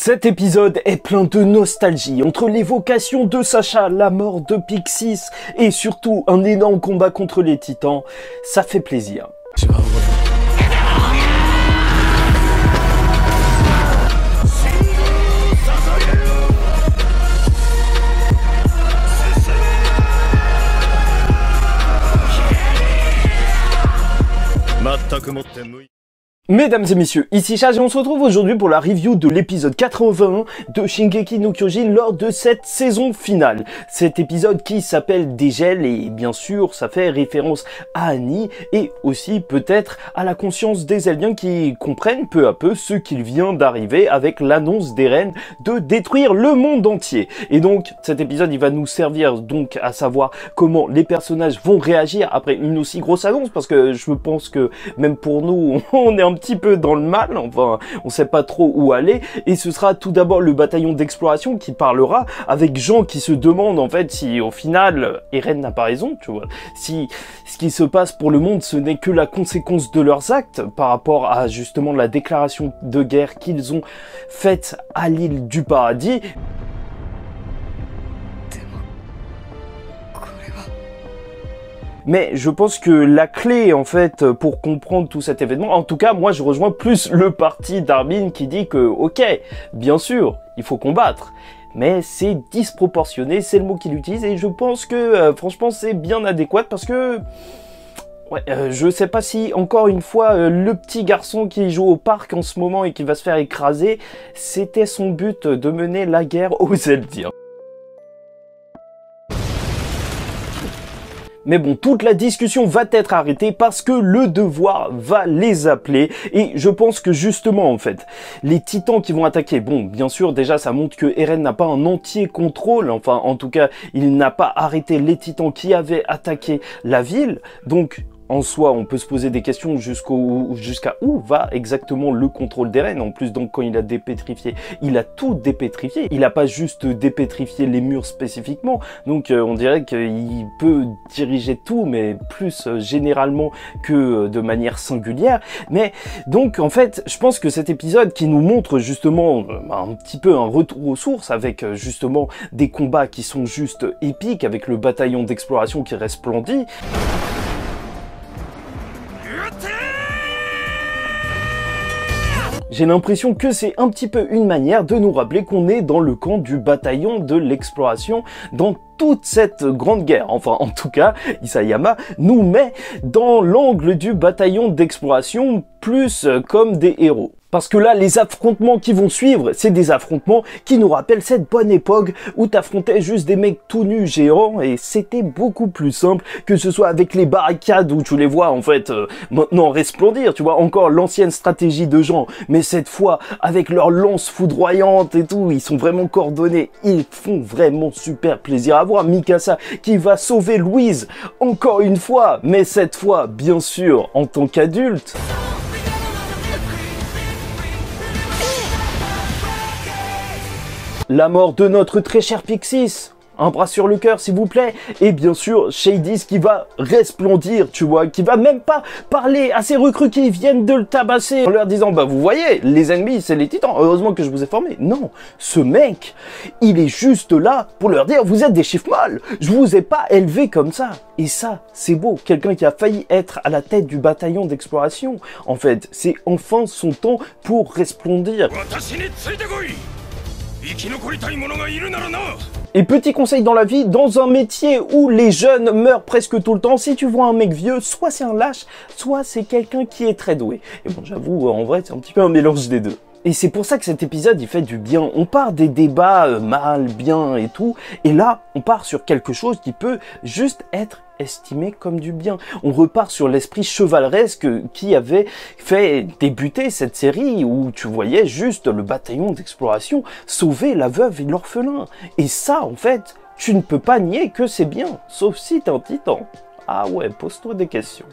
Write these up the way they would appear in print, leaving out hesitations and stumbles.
Cet épisode est plein de nostalgie, entre l'évocation de Sacha, la mort de Pixis et surtout un énorme combat contre les titans. Ça fait plaisir. Mesdames et messieurs, ici Chaz et on se retrouve aujourd'hui pour la review de l'épisode 81 de Shingeki no Kyojin lors de cette saison finale. Cet épisode qui s'appelle Dégel et bien sûr ça fait référence à Annie et aussi peut-être à la conscience des Eldiens qui comprennent peu à peu ce qu'il vient d'arriver avec l'annonce d'Eren de détruire le monde entier. Et donc cet épisode il va nous servir donc à savoir comment les personnages vont réagir après une aussi grosse annonce, parce que je pense que même pour nous on est un petit peu dans le mal, enfin on sait pas trop où aller. Et ce sera tout d'abord le bataillon d'exploration qui parlera avec Jean qui se demande en fait si au final Eren n'a pas raison, tu vois, si ce qui se passe pour le monde ce n'est que la conséquence de leurs actes par rapport à justement la déclaration de guerre qu'ils ont faite à l'île du paradis. Mais je pense que la clé, en fait, pour comprendre tout cet événement, en tout cas, moi, je rejoins plus le parti d'Armin qui dit que, ok, bien sûr, il faut combattre, mais c'est disproportionné, c'est le mot qu'il utilise, et je pense que, franchement, c'est bien adéquat parce que... Ouais, je sais pas si, encore une fois, le petit garçon qui joue au parc en ce moment et qui va se faire écraser, c'était son but de mener la guerre aux Eldiens. Mais bon, toute la discussion va être arrêtée parce que le devoir va les appeler. Et je pense que justement, en fait, les titans qui vont attaquer, bon, bien sûr, déjà, ça montre que Eren n'a pas un entier contrôle. Enfin, en tout cas, il n'a pas arrêté les titans qui avaient attaqué la ville. Donc... en soi, on peut se poser des questions jusqu'à où va exactement le contrôle d'Eren. En plus, donc, quand il a dépétrifié, il a tout dépétrifié. Il n'a pas juste dépétrifié les murs spécifiquement. Donc, on dirait qu'il peut diriger tout, mais plus généralement que de manière singulière. Mais donc, en fait, je pense que cet épisode qui nous montre justement un petit peu un retour aux sources avec justement des combats qui sont juste épiques, avec le bataillon d'exploration qui resplendit. J'ai l'impression que c'est un petit peu une manière de nous rappeler qu'on est dans le camp du bataillon de l'exploration dans toute cette grande guerre. Enfin, en tout cas, Isayama nous met dans l'angle du bataillon d'exploration plus comme des héros. Parce que là, les affrontements qui vont suivre, c'est des affrontements qui nous rappellent cette bonne époque où t'affrontais juste des mecs tout nus géants et c'était beaucoup plus simple que ce soit avec les barricades où tu les vois en fait maintenant resplendir, tu vois, encore l'ancienne stratégie de Jean, mais cette fois avec leurs lances foudroyantes et tout, ils sont vraiment coordonnés, ils font vraiment super plaisir à voir. Mikasa qui va sauver Louise encore une fois, mais cette fois bien sûr en tant qu'adulte. La mort de notre très cher Pixis, un bras sur le cœur s'il vous plaît, et bien sûr Shadis qui va resplendir, tu vois, qui va même pas parler à ses recrues qui viennent de le tabasser en leur disant bah vous voyez, les ennemis c'est les titans, heureusement que je vous ai formé. Non, ce mec, il est juste là pour leur dire vous êtes des chiffres mâles, je vous ai pas élevé comme ça. Et ça, c'est beau, quelqu'un qui a failli être à la tête du bataillon d'exploration, en fait, c'est enfin son temps pour resplendir. Et petit conseil dans la vie, dans un métier où les jeunes meurent presque tout le temps, si tu vois un mec vieux, soit c'est un lâche, soit c'est quelqu'un qui est très doué. Et bon, j'avoue, en vrai, c'est un petit peu un mélange des deux. Et c'est pour ça que cet épisode, il fait du bien. On part des débats mal, bien et tout, et là, on part sur quelque chose qui peut juste être estimé comme du bien. On repart sur l'esprit chevaleresque qui avait fait débuter cette série où tu voyais juste le bataillon d'exploration sauver la veuve et l'orphelin. Et ça, en fait, tu ne peux pas nier que c'est bien, sauf si t'es un titan. Ah ouais, pose-toi des questions.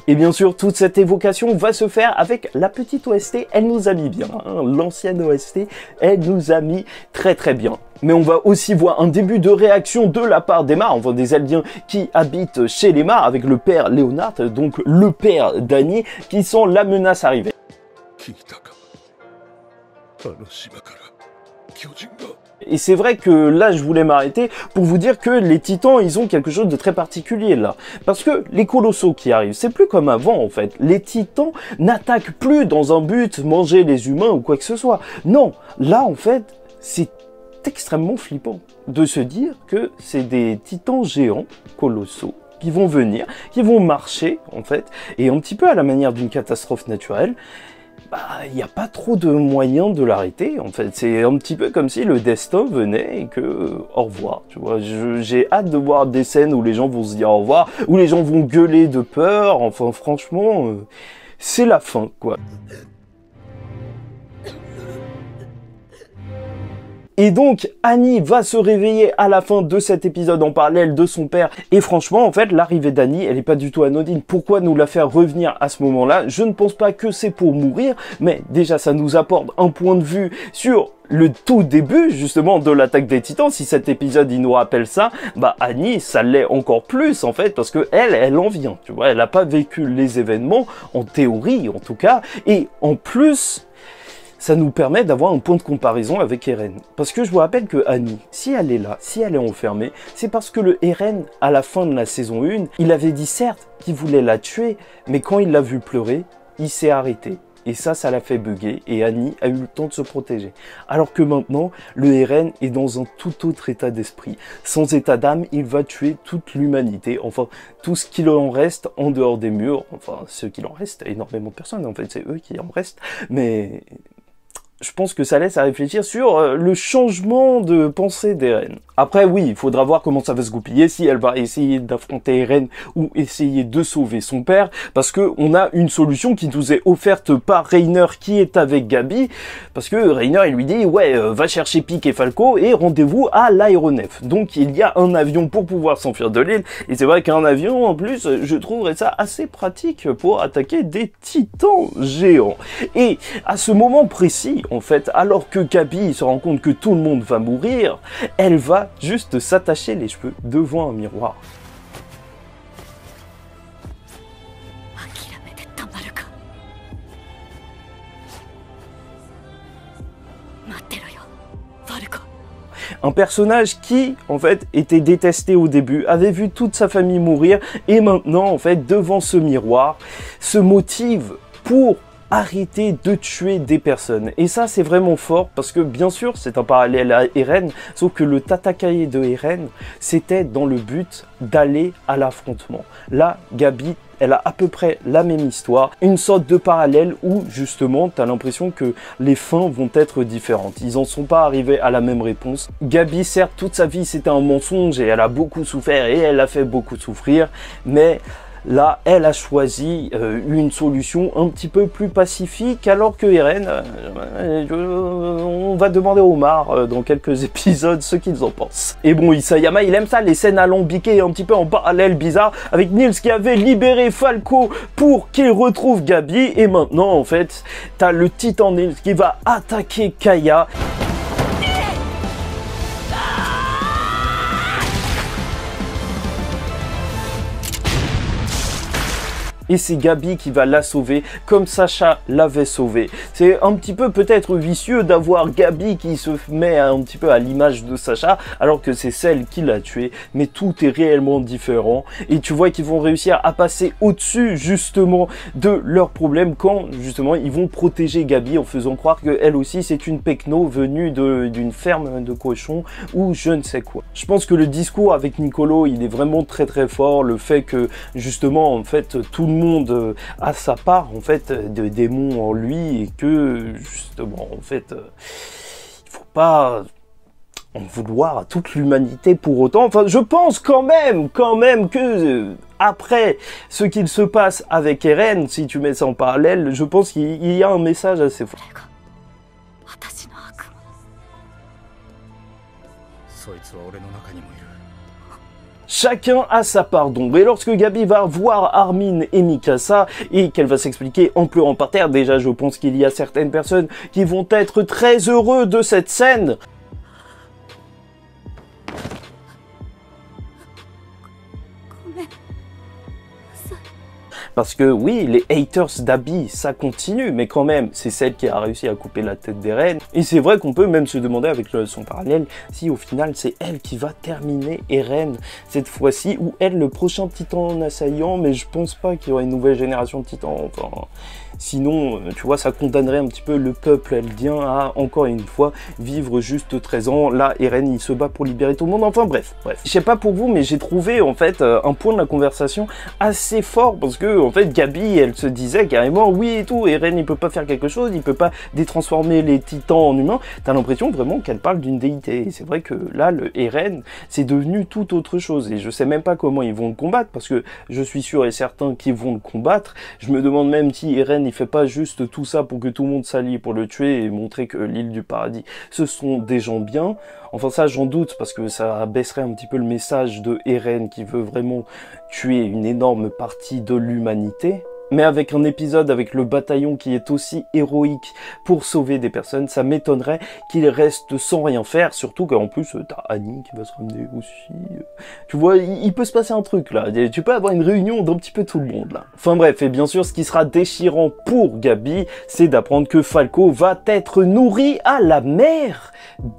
Et bien sûr, toute cette évocation va se faire avec la petite OST, elle nous a mis bien, hein, l'ancienne OST, elle nous a mis très très bien. Mais on va aussi voir un début de réaction de la part des Mars, on voit des Eldiens qui habitent chez les Mars avec le père Léonard, donc le père d'Annie, qui sent la menace arriver. Et c'est vrai que là, je voulais m'arrêter pour vous dire que les titans, ils ont quelque chose de très particulier là. Parce que les colossaux qui arrivent, c'est plus comme avant en fait. Les titans n'attaquent plus dans un but manger les humains ou quoi que ce soit. Non, là en fait, c'est extrêmement flippant de se dire que c'est des titans géants, colossaux, qui vont venir, qui vont marcher en fait, et un petit peu à la manière d'une catastrophe naturelle. Bah, il n'y a pas trop de moyens de l'arrêter, en fait. C'est un petit peu comme si le destin venait et que, au revoir, tu vois. J'ai hâte de voir des scènes où les gens vont se dire au revoir, où les gens vont gueuler de peur. Enfin, franchement, c'est la fin, quoi. Et donc, Annie va se réveiller à la fin de cet épisode en parallèle de son père. Et franchement, en fait, l'arrivée d'Annie, elle est pas du tout anodine. Pourquoi nous la faire revenir à ce moment-là? Je ne pense pas que c'est pour mourir, mais déjà, ça nous apporte un point de vue sur le tout début, justement, de l'attaque des Titans. Si cet épisode, il nous rappelle ça, bah, Annie, ça l'est encore plus, en fait, parce que elle en vient, tu vois. Elle n'a pas vécu les événements, en théorie, en tout cas. Et en plus, ça nous permet d'avoir un point de comparaison avec Eren. Parce que je vous rappelle que Annie, si elle est là, si elle est enfermée, c'est parce que le Eren, à la fin de la saison 1, il avait dit certes qu'il voulait la tuer, mais quand il l'a vu pleurer, il s'est arrêté. Et ça l'a fait bugger, et Annie a eu le temps de se protéger. Alors que maintenant, le Eren est dans un tout autre état d'esprit. Sans état d'âme, il va tuer toute l'humanité, enfin, tout ce qu'il en reste en dehors des murs, enfin, ce qu'il en reste, énormément de personnes, en fait, c'est eux qui en restent, mais je pense que ça laisse à réfléchir sur le changement de pensée d'Eren. Après, oui, il faudra voir comment ça va se goupiller, si elle va essayer d'affronter Eren ou essayer de sauver son père, parce que on a une solution qui nous est offerte par Reiner qui est avec Gabi, parce que Reiner, il lui dit, ouais, va chercher Pieck et Falco et rendez-vous à l'aéronef. Donc, il y a un avion pour pouvoir s'enfuir de l'île, et c'est vrai qu'un avion, en plus, je trouverais ça assez pratique pour attaquer des titans géants. Et à ce moment précis, en fait, alors que Gabi se rend compte que tout le monde va mourir, elle va juste s'attacher les cheveux devant un miroir. Un personnage qui, en fait, était détesté au début, avait vu toute sa famille mourir, et maintenant, en fait, devant ce miroir, se motive pour arrêter de tuer des personnes. Et ça, c'est vraiment fort parce que, bien sûr, c'est un parallèle à Eren, sauf que le Tatakae de Eren, c'était dans le but d'aller à l'affrontement. Là, Gabi, elle a à peu près la même histoire, une sorte de parallèle où, justement, tu as l'impression que les fins vont être différentes. Ils n'en sont pas arrivés à la même réponse. Gabi, certes, toute sa vie, c'était un mensonge et elle a beaucoup souffert et elle a fait beaucoup souffrir, mais là, elle a choisi une solution un petit peu plus pacifique, alors que Eren, on va demander aux Omar dans quelques épisodes ce qu'ils en pensent. Et bon, Isayama, il aime ça, les scènes alambiquées un petit peu en parallèle bizarre, avec Nils qui avait libéré Falco pour qu'il retrouve Gabi, et maintenant, en fait, t'as le titan Nils qui va attaquer Kaya. Et c'est Gabi qui va la sauver, comme Sacha l'avait sauvée. C'est un petit peu peut-être vicieux d'avoir Gabi qui se met un petit peu à l'image de Sacha, alors que c'est celle qui l'a tué, mais tout est réellement différent. Et tu vois qu'ils vont réussir à passer au-dessus, justement, de leurs problèmes, quand, justement, ils vont protéger Gabi en faisant croire qu'elle aussi, c'est une pecno venue d'une ferme de cochons, ou je ne sais quoi. Je pense que le discours avec Niccolo, il est vraiment très très fort, le fait que, justement, en fait, tout le monde a sa part en fait de démons en lui, et que justement en fait il faut pas en vouloir à toute l'humanité pour autant. Enfin, je pense quand même que après ce qu'il se passe avec Eren, si tu mets ça en parallèle, je pense qu'il y a un message assez fort. Chacun a sa part d'ombre, et lorsque Gabi va voir Armin et Mikasa et qu'elle va s'expliquer en pleurant par terre, déjà je pense qu'il y a certaines personnes qui vont être très heureux de cette scène. Parce que oui, les haters d'Abby, ça continue, mais quand même, c'est celle qui a réussi à couper la tête d'Eren. Et c'est vrai qu'on peut même se demander avec son parallèle si au final c'est elle qui va terminer Eren cette fois-ci, ou elle le prochain titan assaillant, mais je pense pas qu'il y aura une nouvelle génération de titans, enfin... Sinon, tu vois, ça condamnerait un petit peu le peuple eldien à, encore une fois, vivre juste 13 ans. Là, Eren, il se bat pour libérer tout le monde. Enfin, bref. Je sais pas pour vous, mais j'ai trouvé, en fait, un point de la conversation assez fort. Parce que, en fait, Gabi, elle se disait carrément, oui et tout, Eren, il peut pas faire quelque chose, il peut pas détransformer les titans en humains. T'as l'impression vraiment qu'elle parle d'une déité. Et c'est vrai que là, le Eren, c'est devenu tout autre chose. Et je sais même pas comment ils vont le combattre, parce que je suis sûr et certain qu'ils vont le combattre. Je me demande même si Eren, il fait pas juste tout ça pour que tout le monde s'allie pour le tuer et montrer que l'île du paradis, ce sont des gens bien. Enfin ça j'en doute parce que ça baisserait un petit peu le message de Eren qui veut vraiment tuer une énorme partie de l'humanité. Mais avec un épisode avec le bataillon qui est aussi héroïque pour sauver des personnes, ça m'étonnerait qu'il reste sans rien faire, surtout qu'en plus t'as Annie qui va se ramener aussi. Tu vois, il peut se passer un truc là, tu peux avoir une réunion d'un petit peu tout le monde là. Enfin bref, et bien sûr ce qui sera déchirant pour Gabi, c'est d'apprendre que Falco va être nourri à la mère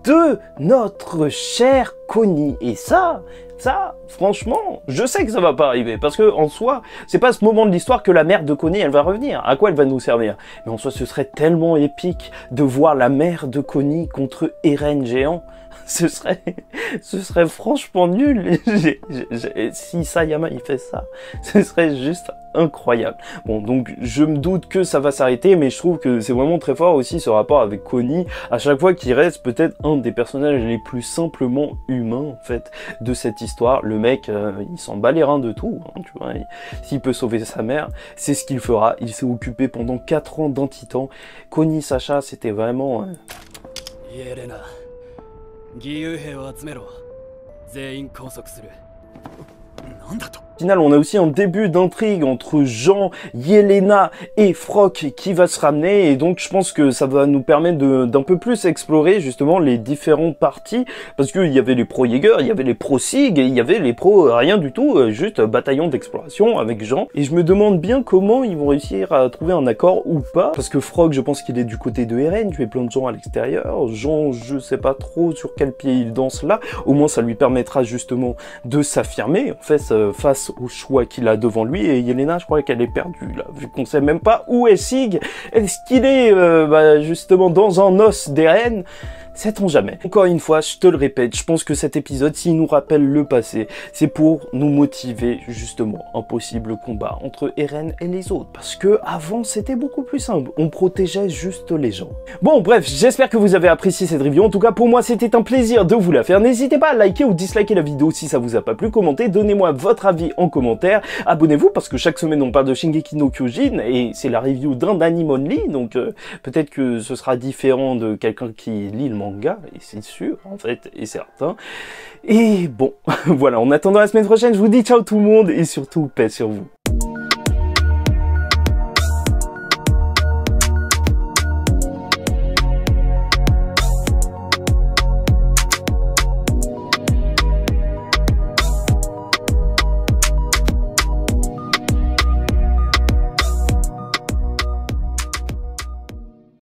de notre cher Connie. Et ça, franchement, je sais que ça va pas arriver, parce que en soi, c'est pas à ce moment de l'histoire que la mère de Connie, elle va revenir. À quoi elle va nous servir? Mais en soi, ce serait tellement épique de voir la mère de Connie contre Eren géant. Ce serait franchement nul. Si Sayama il fait ça, ce serait juste incroyable. Bon, donc je me doute que ça va s'arrêter, mais je trouve que c'est vraiment très fort aussi ce rapport avec Connie, à chaque fois qu'il reste peut-être un des personnages les plus simplement humains en fait de cette histoire. Le mec, il s'en bat les reins de tout, hein, tu vois. S'il peut sauver sa mère, c'est ce qu'il fera. Il s'est occupé pendant 4 ans d'un titan. Connie Sacha, c'était vraiment... Yelena. 義勇兵を集めろ。全員拘束する。なんだと。 Au final, on a aussi un début d'intrigue entre Jean, Yelena et Frock qui va se ramener, et donc je pense que ça va nous permettre d'un peu plus explorer justement les différentes parties, parce qu'il y avait les pro Jäger, il y avait les pro Sig, et il y avait les pro rien du tout, juste bataillon d'exploration avec Jean, et je me demande bien comment ils vont réussir à trouver un accord ou pas, parce que Frock, je pense qu'il est du côté de Eren, tuer plein de gens à l'extérieur, Jean, je sais pas trop sur quel pied il danse là, au moins ça lui permettra justement de s'affirmer, en fait, face au choix qu'il a devant lui, et Yelena, je crois qu'elle est perdue là, vu qu'on sait même pas où est Sig. Est-ce qu'il est, justement dans un os d'Eren? Sait-on jamais. Encore une fois, je te le répète, je pense que cet épisode, s'il nous rappelle le passé, c'est pour nous motiver justement un possible combat entre Eren et les autres. Parce que avant, c'était beaucoup plus simple. On protégeait juste les gens. Bon, bref, j'espère que vous avez apprécié cette review. En tout cas, pour moi, c'était un plaisir de vous la faire. N'hésitez pas à liker ou disliker la vidéo si ça vous a pas plu. Commentez, donnez-moi votre avis en commentaire. Abonnez-vous parce que chaque semaine, on parle de Shingeki no Kyojin et c'est la review d'un anime only. Donc, peut-être que ce sera différent de quelqu'un qui lit le manga. Et c'est sûr, en fait, et certain. Et bon, voilà, en attendant la semaine prochaine, je vous dis ciao tout le monde, et surtout, paix sur vous.